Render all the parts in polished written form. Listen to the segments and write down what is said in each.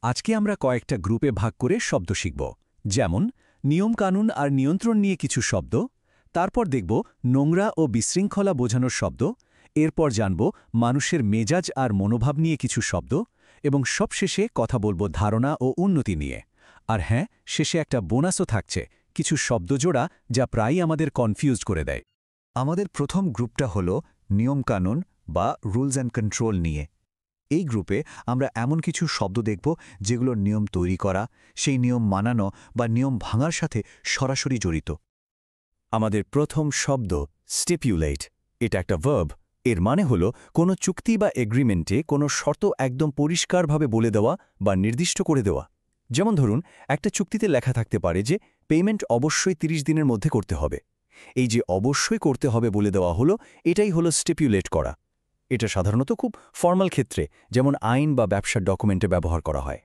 আজকে আমরা কয়েকটা গ্রুপে ভাগ করে শব্দ শিখব, যেমন নিয়মকানুন আর নিয়ন্ত্রণ নিয়ে কিছু শব্দ, তারপর দেখব নোংরা ও বিশৃঙ্খলা বোঝানোর শব্দ, এরপর জানব মানুষের মেজাজ আর মনোভাব নিয়ে কিছু শব্দ, এবং সবশেষে কথা বলবো ধারণা ও উন্নতি নিয়ে। আর হ্যাঁ, শেষে একটা বোনাসও থাকছে, কিছু শব্দজোড়া যা প্রায়ই আমাদের কনফিউজ করে দেয়। আমাদের প্রথম গ্রুপটা হল নিয়মকানুন বা রুলস অ্যান্ড কন্ট্রোল নিয়ে। এই গ্রুপে আমরা এমন কিছু শব্দ দেখব যেগুলোর নিয়ম তৈরি করা, সেই নিয়ম মানানো বা নিয়ম ভাঙার সাথে সরাসরি জড়িত। আমাদের প্রথম শব্দ স্টিপুলেট। এটা একটা ভার্ব। এর মানে হলো কোনো চুক্তি বা এগ্রিমেন্টে কোনো শর্ত একদম পরিষ্কারভাবে বলে দেওয়া বা নির্দিষ্ট করে দেওয়া। যেমন ধরুন, একটা চুক্তিতে লেখা থাকতে পারে যে পেমেন্ট অবশ্যই 30 দিনের মধ্যে করতে হবে। এই যে অবশ্যই করতে হবে বলে দেওয়া হলো, এটাই হলো স্টিপুলেট করা। এটা সাধারণত খুব ফর্মাল ক্ষেত্রে, যেমন আইন বা ব্যবসার ডকুমেন্টে ব্যবহার করা হয়।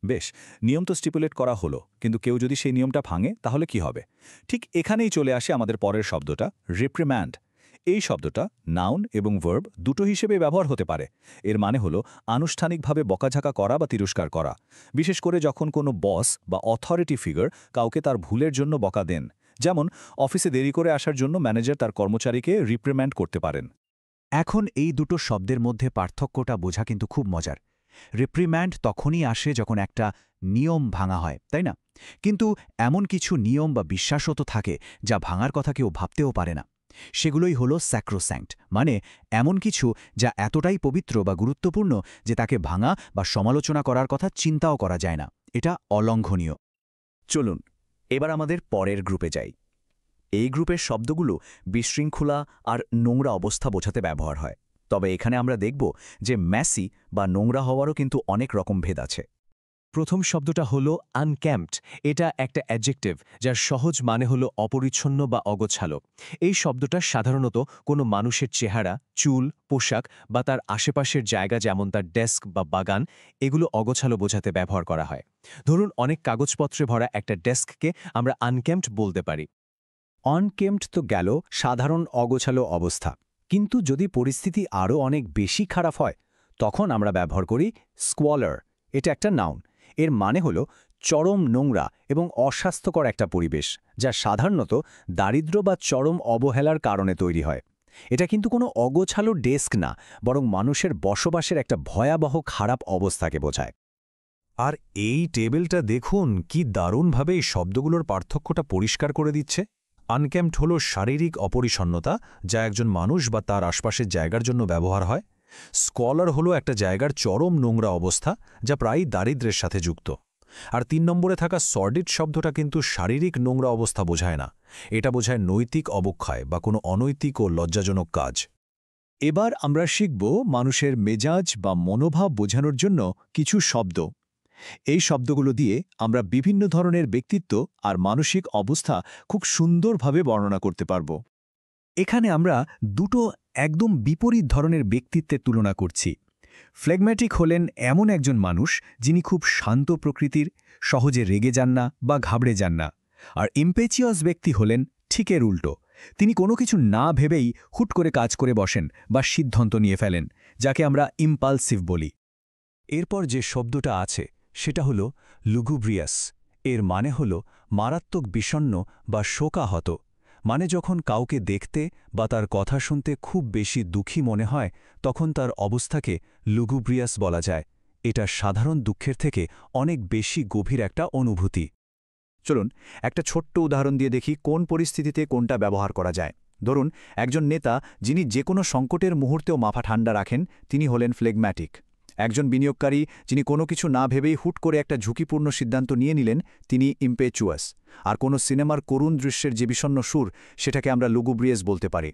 বেশ, নিয়ম তো স্টিপুলেট করা হলো, কিন্তু কেউ যদি সেই নিয়মটা ভাঙে তাহলে কি হবে? ঠিক এখানেই চলে আসে আমাদের পরের শব্দটা, রিপ্রিম্যান্ড। এই শব্দটা নাউন এবং ভার্ব দুটো হিসেবে ব্যবহার হতে পারে। এর মানে হলো আনুষ্ঠানিকভাবে বকাঝাকা করা বা তিরস্কার করা, বিশেষ করে যখন কোনো বস বা অথরিটি ফিগার কাউকে তার ভুলের জন্য বকা দেন। যেমন অফিসে দেরি করে আসার জন্য ম্যানেজার তার কর্মচারীকে রিপ্রিম্যান্ড করতে পারেন। এখন এই দুটো শব্দের মধ্যে পার্থক্যটা বোঝা কিন্তু খুব মজার। রিপ্রিম্যান্ড তখনই আসে যখন একটা নিয়ম ভাঙা হয়, তাই না? কিন্তু এমন কিছু নিয়ম বা বিশ্বাসও তো থাকে যা ভাঙার কথা কেউ ভাবতেও পারে না। সেগুলোই হলো স্যাক্রোস্যাঙ্ক্ট, মানে এমন কিছু যা এতটাই পবিত্র বা গুরুত্বপূর্ণ যে তাকে ভাঙা বা সমালোচনা করার কথা চিন্তাও করা যায় না। এটা অলঙ্ঘনীয়। চলুন এবার আমাদের পরের গ্রুপে যাই। এই গ্রুপের শব্দগুলো বিশৃঙ্খলা আর নোংরা অবস্থা বোঝাতে ব্যবহার হয়। তবে এখানে আমরা দেখব যে ম্যাসি বা নোংরা হওয়ারও কিন্তু অনেক রকম ভেদ আছে। প্রথম শব্দটা হলো আনক্যাম্পড। এটা একটা অ্যাডজেক্টিভ যার সহজ মানে হলো অপরিচ্ছন্ন বা অগোছালো। এই শব্দটা সাধারণত কোনো মানুষের চেহারা, চুল, পোশাক বা তার আশেপাশের জায়গা, যেমন তার ডেস্ক বা বাগান, এগুলো অগোছালো বোঝাতে ব্যবহার করা হয়। ধরুন, অনেক কাগজপত্রে ভরা একটা ডেস্ককে আমরা আনক্যাম্পড বলতে পারি। অনকেম্পড তো গেল সাধারণ অগোছালো অবস্থা, কিন্তু যদি পরিস্থিতি আরও অনেক বেশি খারাপ হয় তখন আমরা ব্যবহার করি স্কোয়ালার। এটা একটা নাউন। এর মানে হলো চরম নোংরা এবং অস্বাস্থ্যকর একটা পরিবেশ, যা সাধারণত দারিদ্র্য বা চরম অবহেলার কারণে তৈরি হয়। এটা কিন্তু কোনো অগোছালো ডেস্ক না, বরং মানুষের বসবাসের একটা ভয়াবহ খারাপ অবস্থাকে বোঝায়। আর এই টেবিলটা দেখুন কি দারুণভাবে এই শব্দগুলোর পার্থক্যটা পরিষ্কার করে দিচ্ছে। আনক্যাম্পড হল শারীরিক অপরিচ্ছন্নতা, যা একজন মানুষ বা তার আশপাশের জায়গার জন্য ব্যবহার হয়। স্কলার হলো একটা জায়গার চরম নোংরা অবস্থা, যা প্রায়ই দারিদ্র্যের সাথে যুক্ত। আর ৩ নম্বরে থাকা সর্ডিড শব্দটা কিন্তু শারীরিক নোংরা অবস্থা বোঝায় না, এটা বোঝায় নৈতিক অবক্ষয় বা কোনো অনৈতিক ও লজ্জাজনক কাজ। এবার আমরা শিখব মানুষের মেজাজ বা মনোভাব বোঝানোর জন্য কিছু শব্দ। এই শব্দগুলো দিয়ে আমরা বিভিন্ন ধরনের ব্যক্তিত্ব আর মানসিক অবস্থা খুব সুন্দরভাবে বর্ণনা করতে পারব। এখানে আমরা দুটো একদম বিপরীত ধরনের ব্যক্তিত্বের তুলনা করছি। ফ্লেগম্যাটিক হলেন এমন একজন মানুষ যিনি খুব শান্ত প্রকৃতির, সহজে রেগে যান না বা ঘাবড়ে যান না। আর ইম্পেচিয়াস ব্যক্তি হলেন ঠিক এর উল্টো। তিনি কোনো কিছু না ভেবেই হুট করে কাজ করে বসেন বা সিদ্ধান্ত নিয়ে ফেলেন, যাকে আমরা ইম্পালসিভ বলি। এরপর যে শব্দটা আছে সেটা হলো লুগুব্রিয়াস। এর মানে হল মারাত্মক বিষণ্ণ বা শোকাহত। মানে যখন কাউকে দেখতে বা তার কথা শুনতে খুব বেশি দুঃখী মনে হয়, তখন তার অবস্থাকে লুগুব্রিয়াস বলা যায়। এটা সাধারণ দুঃখের থেকে অনেক বেশি গভীর একটা অনুভূতি। চলুন একটা ছোট্ট উদাহরণ দিয়ে দেখি কোন পরিস্থিতিতে কোনটা ব্যবহার করা যায়। ধরুন, একজন নেতা যিনি যে কোনো সংকটের মুহূর্তেও মাথা ঠান্ডা রাখেন, তিনি হলেন ফ্লেগম্যাটিক। একজন বিনিয়োগকারী যিনি কোনো কিছু না ভেবেই হুট করে একটা ঝুঁকিপূর্ণ সিদ্ধান্ত নিয়ে নিলেন, তিনি ইম্পেচুয়াস। আর কোনো সিনেমার করুণ দৃশ্যের যে বিষণ্ণ সুর, সেটাকে আমরা লুগুব্রিয়াস বলতে পারি।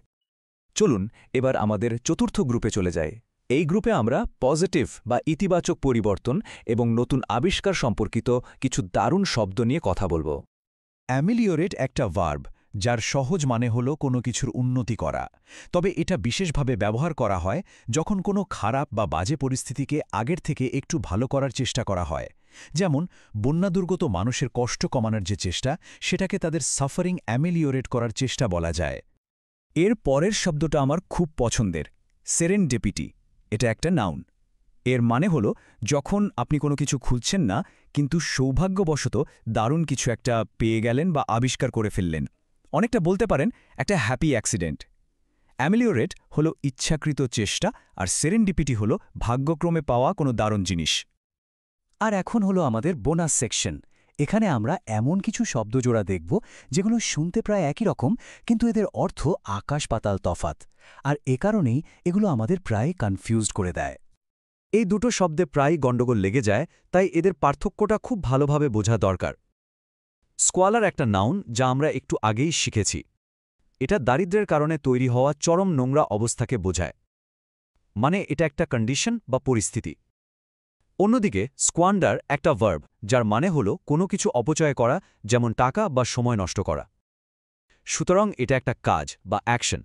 চলুন এবার আমাদের চতুর্থ গ্রুপে চলে যাই। এই গ্রুপে আমরা পজিটিভ বা ইতিবাচক পরিবর্তন এবং নতুন আবিষ্কার সম্পর্কিত কিছু দারুণ শব্দ নিয়ে কথা বলবো। অ্যামিলিওরেট একটা ভার্ব, যার সহজ মানে হল কোনো কিছুর উন্নতি করা। তবে এটা বিশেষভাবে ব্যবহার করা হয় যখন কোনো খারাপ বা বাজে পরিস্থিতিকে আগের থেকে একটু ভালো করার চেষ্টা করা হয়। যেমন বন্যাদুর্গত মানুষের কষ্ট কমানোর যে চেষ্টা, সেটাকে তাদের সাফারিং অ্যামিলিওরেট করার চেষ্টা বলা যায়। এর পরের শব্দটা আমার খুব পছন্দের, সেরেন্ডিপিটি। এটা একটা নাউন। এর মানে হলো যখন আপনি কোনো কিছু খুঁজছেন না কিন্তু সৌভাগ্যবশত দারুণ কিছু একটা পেয়ে গেলেন বা আবিষ্কার করে ফেললেন। অনেকটা বলতে পারেন একটা হ্যাপি অ্যাক্সিডেন্ট। অ্যামেলিওরেট হলো ইচ্ছাকৃত চেষ্টা, আর সেরেন্ডিপিটি হলো ভাগ্যক্রমে পাওয়া কোনো দারুণ জিনিস। আর এখন হলো আমাদের বোনাস সেকশন। এখানে আমরা এমন কিছু শব্দজোড়া দেখব যেগুলো শুনতে প্রায় একই রকম, কিন্তু এদের অর্থ আকাশ পাতাল তফাত। আর এ কারণেই এগুলো আমাদের প্রায় কনফিউজড করে দেয়। এই দুটো শব্দে প্রায় গণ্ডগোল লেগে যায়, তাই এদের পার্থক্যটা খুব ভালোভাবে বোঝা দরকার। স্কোয়ালার একটা নাউন যা আমরা একটু আগেই শিখেছি। এটা দারিদ্র্যের কারণে তৈরি হওয়া চরম নোংরা অবস্থাকে বোঝায়, মানে এটা একটা কন্ডিশন বা পরিস্থিতি। অন্যদিকে স্কোয়ান্ডার একটা ভার্ব, যার মানে হলো কোনো কিছু অপচয় করা, যেমন টাকা বা সময় নষ্ট করা। সুতরাং এটা একটা কাজ বা অ্যাকশন।